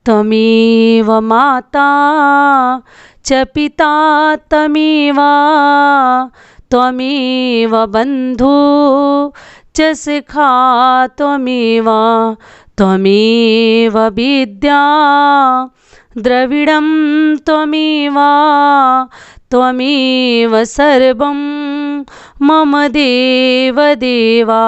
त्वमेव माता च पिता त्वमेव त्वमेव बन्धु च सखा त्वमेव त्वमेव विद्या द्रविडं त्वमेव त्वमेव सर्वं मम देव देवा।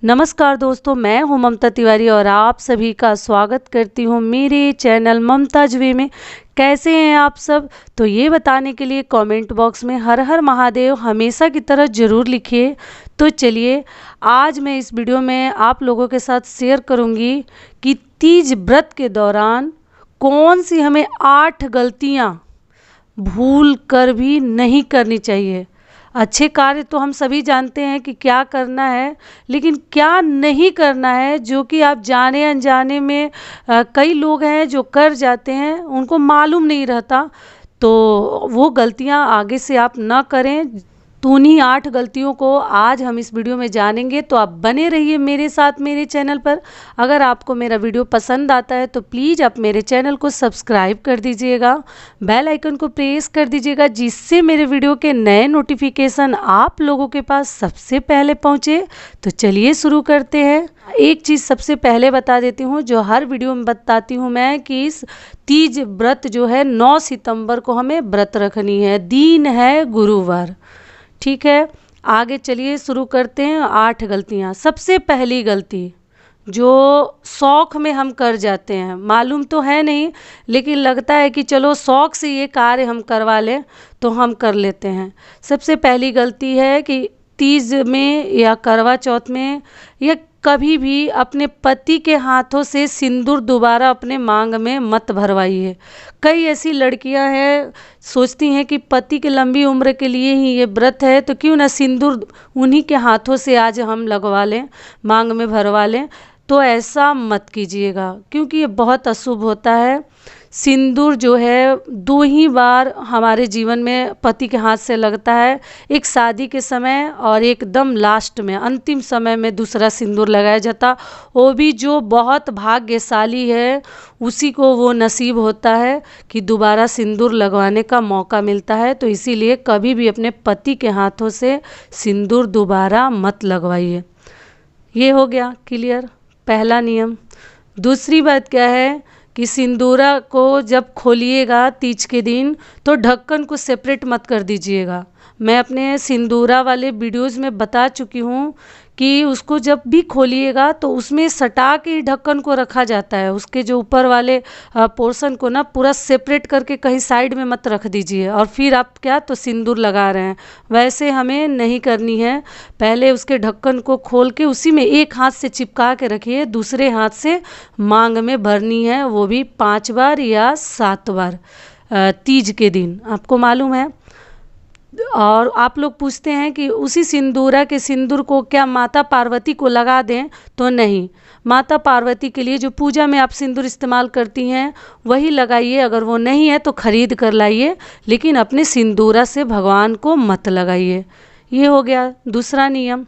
नमस्कार दोस्तों, मैं हूं ममता तिवारी और आप सभी का स्वागत करती हूं मेरे चैनल ममताज वे में। कैसे हैं आप सब? तो ये बताने के लिए कमेंट बॉक्स में हर हर महादेव हमेशा की तरह ज़रूर लिखिए। तो चलिए, आज मैं इस वीडियो में आप लोगों के साथ शेयर करूंगी कि तीज व्रत के दौरान कौन सी हमें 8 गलतियां भूल कर भी नहीं करनी चाहिए। अच्छे कार्य तो हम सभी जानते हैं कि क्या करना है, लेकिन क्या नहीं करना है, जो कि आप जाने अनजाने में कई लोग हैं जो कर जाते हैं, उनको मालूम नहीं रहता। तो वो गलतियां आगे से आप ना करें। तो उन्हीं 8 गलतियों को आज हम इस वीडियो में जानेंगे। तो आप बने रहिए मेरे साथ मेरे चैनल पर। अगर आपको मेरा वीडियो पसंद आता है तो प्लीज़ आप मेरे चैनल को सब्सक्राइब कर दीजिएगा, बेल आइकन को प्रेस कर दीजिएगा, जिससे मेरे वीडियो के नए नोटिफिकेशन आप लोगों के पास सबसे पहले पहुंचे। तो चलिए शुरू करते हैं। एक चीज़ सबसे पहले बता देती हूँ, जो हर वीडियो में बताती हूँ मैं, कि इस तीज व्रत जो है 9 सितंबर को हमें व्रत रखनी है। दिन है गुरुवार। ठीक है, आगे चलिए शुरू करते हैं। 8 गलतियां। सबसे पहली गलती जो शौक में हम कर जाते हैं, मालूम तो है नहीं, लेकिन लगता है कि चलो शौक से ये कार्य हम करवा लें, तो हम कर लेते हैं। सबसे पहली गलती है कि तीज में या करवा चौथ में या कभी भी अपने पति के हाथों से सिंदूर दोबारा अपने मांग में मत भरवाइए। कई ऐसी लड़कियां हैं, सोचती हैं कि पति की लंबी उम्र के लिए ही ये व्रत है, तो क्यों ना सिंदूर उन्हीं के हाथों से आज हम लगवा लें, मांग में भरवा लें। तो ऐसा मत कीजिएगा, क्योंकि ये बहुत अशुभ होता है। सिंदूर जो है 2 ही बार हमारे जीवन में पति के हाथ से लगता है, एक शादी के समय और एकदम लास्ट में अंतिम समय में दूसरा सिंदूर लगाया जाता। वो भी जो बहुत भाग्यशाली है उसी को वो नसीब होता है कि दोबारा सिंदूर लगवाने का मौका मिलता है। तो इसीलिए कभी भी अपने पति के हाथों से सिंदूर दोबारा मत लगवाइए। ये हो गया क्लियर, पहला नियम। दूसरी बात क्या है कि सिंदूरा को जब खोलिएगा तीज के दिन, तो ढक्कन को सेपरेट मत कर दीजिएगा। मैं अपने सिंदूरा वाले वीडियोज़ में बता चुकी हूँ कि उसको जब भी खोलिएगा तो उसमें सटा के ही ढक्कन को रखा जाता है। उसके जो ऊपर वाले पोर्शन को ना पूरा सेपरेट करके कहीं साइड में मत रख दीजिए और फिर आप क्या तो सिंदूर लगा रहे हैं। वैसे हमें नहीं करनी है। पहले उसके ढक्कन को खोल के उसी में एक हाथ से चिपका के रखिए, दूसरे हाथ से मांग में भरनी है, वो भी 5 बार या 7 बार तीज के दिन। आपको मालूम है। और आप लोग पूछते हैं कि उसी सिंदूरा के सिंदूर को क्या माता पार्वती को लगा दें? तो नहीं, माता पार्वती के लिए जो पूजा में आप सिंदूर इस्तेमाल करती हैं वही लगाइए। अगर वो नहीं है तो खरीद कर लाइए, लेकिन अपने सिंदूरा से भगवान को मत लगाइए। ये हो गया दूसरा नियम।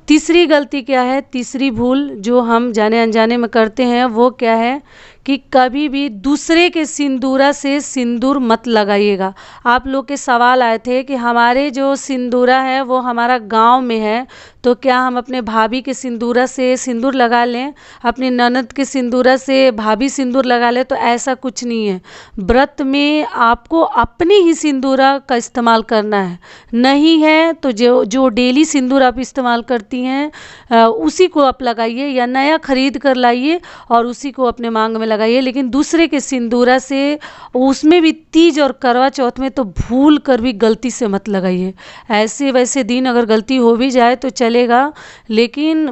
तीसरी गलती क्या है, तीसरी भूल जो हम जाने अनजाने में करते हैं, वो क्या है कि कभी भी दूसरे के सिंदूरा से सिंदूर मत लगाइएगा। आप लोग के सवाल आए थे कि हमारे जो सिंदूरा है वो हमारा गांव में है, तो क्या हम अपने भाभी के सिंदूरा से सिंदूर लगा लें, अपने ननद के सिंदूरा से भाभी सिंदूर लगा लें? तो ऐसा कुछ नहीं है। व्रत में आपको अपनी ही सिंदूरा का इस्तेमाल करना है। नहीं है तो जो डेली सिंदूर आप इस्तेमाल करती हैं उसी को आप लगाइए, या नया खरीद कर लाइए और उसी को अपने मांग में लगाइए। लेकिन दूसरे के सिंदूरा से, उसमें भी तीज और करवा चौथ में, तो भूल कर भी गलती से मत लगाइए। ऐसे वैसे दिन अगर गलती हो भी जाए तो चलेगा, लेकिन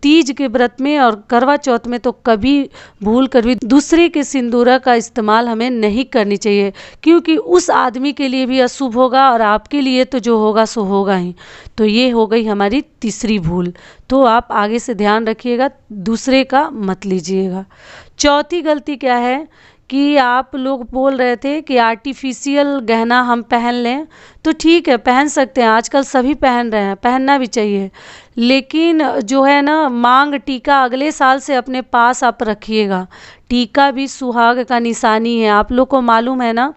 तीज के व्रत में और करवा चौथ में तो कभी भूल कर भी दूसरे के सिंदूरा का इस्तेमाल हमें नहीं करनी चाहिए, क्योंकि उस आदमी के लिए भी अशुभ होगा और आपके लिए तो जो होगा सो होगा ही। तो ये हो गई हमारी तीसरी भूल। तो आप आगे से ध्यान रखिएगा, दूसरे का मत लीजिएगा। चौथी गलती क्या है कि आप लोग बोल रहे थे कि आर्टिफिशियल गहना हम पहन लें, तो ठीक है पहन सकते हैं, आजकल सभी पहन रहे हैं, पहनना भी चाहिए। लेकिन जो है ना, मांग टीका अगले साल से अपने पास आप रखिएगा। टीका भी सुहाग का निशानी है, आप लोग को मालूम है ना।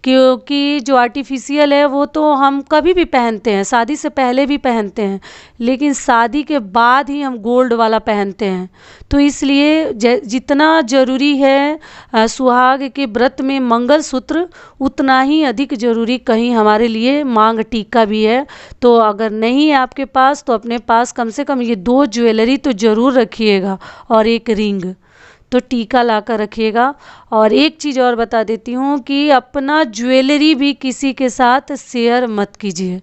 क्योंकि जो आर्टिफिशियल है वो तो हम कभी भी पहनते हैं, शादी से पहले भी पहनते हैं, लेकिन शादी के बाद ही हम गोल्ड वाला पहनते हैं। तो इसलिए जितना ज़रूरी है सुहाग के व्रत में मंगलसूत्र, उतना ही अधिक ज़रूरी कहीं हमारे लिए मांग टीका भी है। तो अगर नहीं है आपके पास तो अपने पास कम से कम ये 2 ज्वेलरी तो ज़रूर रखिएगा और एक रिंग, तो टीका ला कर रखिएगा। और एक चीज़ और बता देती हूँ कि अपना ज्वेलरी भी किसी के साथ शेयर मत कीजिए।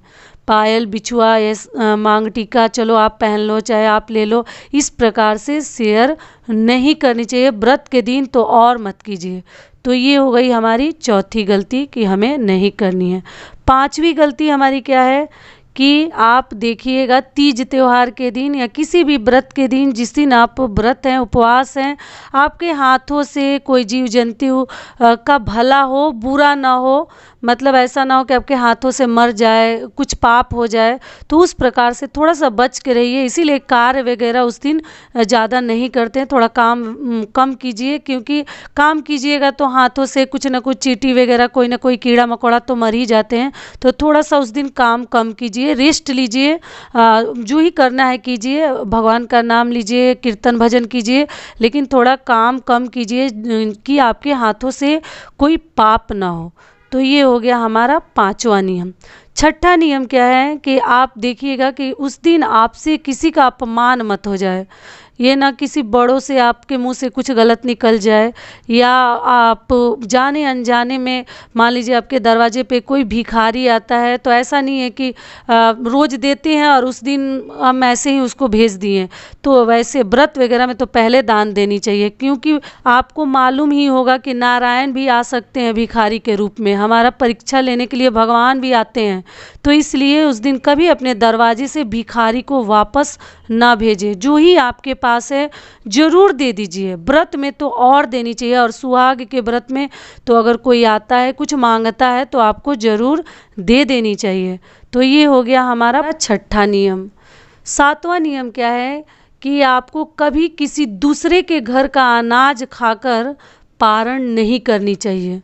पायल, बिछुआ, ये मांग टीका चलो आप पहन लो चाहे आप ले लो, इस प्रकार से शेयर नहीं करनी चाहिए। व्रत के दिन तो और मत कीजिए। तो ये हो गई हमारी चौथी गलती कि हमें नहीं करनी है। पांचवी गलती हमारी क्या है कि आप देखिएगा तीज त्योहार के दिन या किसी भी व्रत के दिन, जिस दिन आप व्रत हैं, उपवास हैं, आपके हाथों से कोई जीव जंतु का भला हो, बुरा ना हो, मतलब ऐसा ना हो कि आपके हाथों से मर जाए, कुछ पाप हो जाए, तो उस प्रकार से थोड़ा सा बच के रहिए। इसीलिए कार्य वगैरह उस दिन ज़्यादा नहीं करते हैं, थोड़ा काम कम कीजिए, क्योंकि काम कीजिएगा तो हाथों से कुछ ना कुछ चींटी वगैरह, कोई ना कोई कीड़ा मकोड़ा तो मर ही जाते हैं। तो थोड़ा सा उस दिन काम कम कीजिए, रेस्ट लीजिए, जो ही करना है कीजिए, भगवान का नाम लीजिए, कीर्तन भजन कीजिए, लेकिन थोड़ा काम कम कीजिए कि आपके हाथों से कोई पाप ना हो। तो ये हो गया हमारा पांचवा नियम। छठा नियम क्या है कि आप देखिएगा कि उस दिन आपसे किसी का अपमान मत हो जाए। ये ना किसी बड़ों से आपके मुंह से कुछ गलत निकल जाए, या आप जाने अनजाने में, मान लीजिए आपके दरवाजे पे कोई भिखारी आता है, तो ऐसा नहीं है कि रोज़ देते हैं और उस दिन हम ऐसे ही उसको भेज दिए। तो वैसे व्रत वगैरह में तो पहले दान देनी चाहिए, क्योंकि आपको मालूम ही होगा कि नारायण भी आ सकते हैं भिखारी के रूप में, हमारा परीक्षा लेने के लिए भगवान भी आते हैं। तो इसलिए उस दिन कभी अपने दरवाजे से भिखारी को वापस ना भेजें। जो ही आपके पास है जरूर दे दीजिए। व्रत में तो और देनी चाहिए, और सुहाग के व्रत में तो अगर कोई आता है कुछ मांगता है तो आपको जरूर दे देनी चाहिए। तो ये हो गया हमारा छठा नियम। सातवां नियम क्या है कि आपको कभी किसी दूसरे के घर का अनाज खाकर पारण नहीं करनी चाहिए।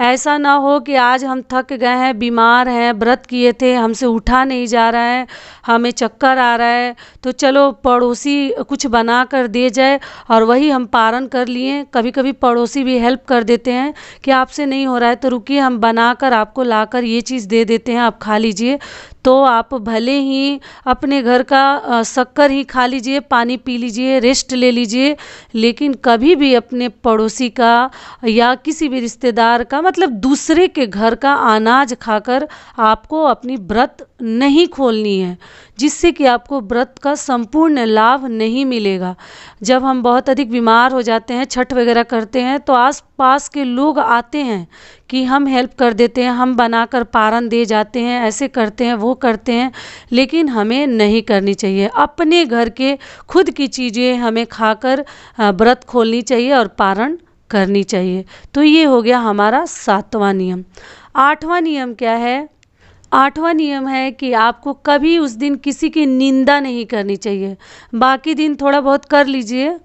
ऐसा ना हो कि आज हम थक गए हैं, बीमार हैं, व्रत किए थे, हमसे उठा नहीं जा रहा है, हमें चक्कर आ रहा है, तो चलो पड़ोसी कुछ बना कर दे जाए और वही हम पारण कर लिए। कभी कभी पड़ोसी भी हेल्प कर देते हैं कि आपसे नहीं हो रहा है तो रुकिए, हम बनाकर आपको लाकर ये चीज़ दे देते हैं, आप खा लीजिए। तो आप भले ही अपने घर का शक्कर ही खा लीजिए, पानी पी लीजिए, रेस्ट ले लीजिए, लेकिन कभी भी अपने पड़ोसी का या किसी भी रिश्तेदार का, मतलब दूसरे के घर का अनाज खाकर आपको अपनी व्रत नहीं खोलनी है, जिससे कि आपको व्रत का संपूर्ण लाभ नहीं मिलेगा। जब हम बहुत अधिक बीमार हो जाते हैं, छठ वगैरह करते हैं, तो आस पास के लोग आते हैं कि हम हेल्प कर देते हैं, हम बनाकर पारण दे जाते हैं, ऐसे करते हैं, वो करते हैं, लेकिन हमें नहीं करनी चाहिए। अपने घर के खुद की चीज़ें हमें खाकर व्रत खोलनी चाहिए और पारण करनी चाहिए। तो ये हो गया हमारा सातवां नियम। आठवां नियम क्या है? आठवां नियम है कि आपको कभी उस दिन किसी की निंदा नहीं करनी चाहिए। बाकी दिन थोड़ा बहुत कर लीजिए,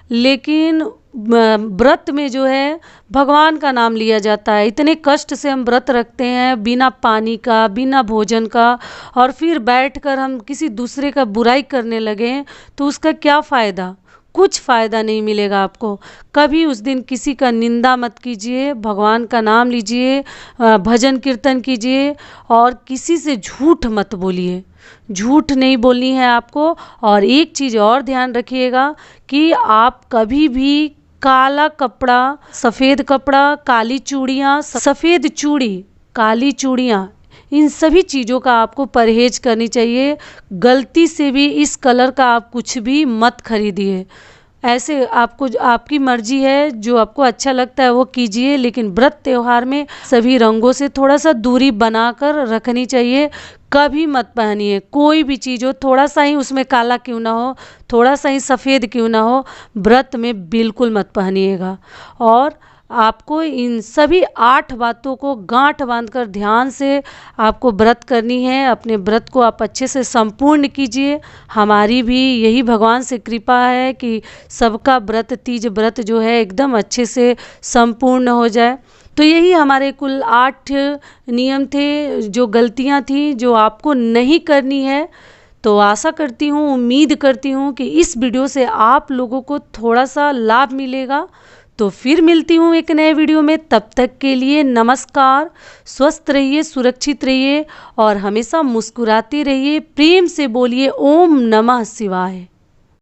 लेकिन व्रत में जो है भगवान का नाम लिया जाता है। इतने कष्ट से हम व्रत रखते हैं, बिना पानी का, बिना भोजन का, और फिर बैठकर हम किसी दूसरे का बुराई करने लगे तो उसका क्या फ़ायदा? कुछ फ़ायदा नहीं मिलेगा आपको। कभी उस दिन किसी का निंदा मत कीजिए, भगवान का नाम लीजिए, भजन कीर्तन कीजिए, और किसी से झूठ मत बोलिए। झूठ नहीं बोलनी है आपको। और एक चीज़ और ध्यान रखिएगा कि आप कभी भी काला कपड़ा, सफ़ेद कपड़ा, काली चूड़ियाँ, सफ़ेद चूड़ी, काली चूड़ियाँ, इन सभी चीज़ों का आपको परहेज करनी चाहिए। गलती से भी इस कलर का आप कुछ भी मत खरीदिए। ऐसे आपको, आपकी मर्जी है, जो आपको अच्छा लगता है वो कीजिए, लेकिन व्रत त्यौहार में सभी रंगों से थोड़ा सा दूरी बनाकर रखनी चाहिए। कभी मत पहनिए कोई भी चीज़ हो, थोड़ा सा ही उसमें काला क्यों ना हो, थोड़ा सा ही सफ़ेद क्यों ना हो, व्रत में बिल्कुल मत पहनिएगा। और आपको इन सभी 8 बातों को गांठ बांधकर ध्यान से आपको व्रत करनी है। अपने व्रत को आप अच्छे से संपूर्ण कीजिए। हमारी भी यही भगवान से कृपा है कि सबका व्रत, तीज व्रत जो है एकदम अच्छे से संपूर्ण हो जाए। तो यही हमारे कुल 8 नियम थे, जो गलतियां थी जो आपको नहीं करनी है। तो आशा करती हूँ, उम्मीद करती हूँ कि इस वीडियो से आप लोगों को थोड़ा सा लाभ मिलेगा। तो फिर मिलती हूँ एक नए वीडियो में, तब तक के लिए नमस्कार। स्वस्थ रहिए, सुरक्षित रहिए और हमेशा मुस्कुराते रहिए। प्रेम से बोलिए ओम नमः शिवाय।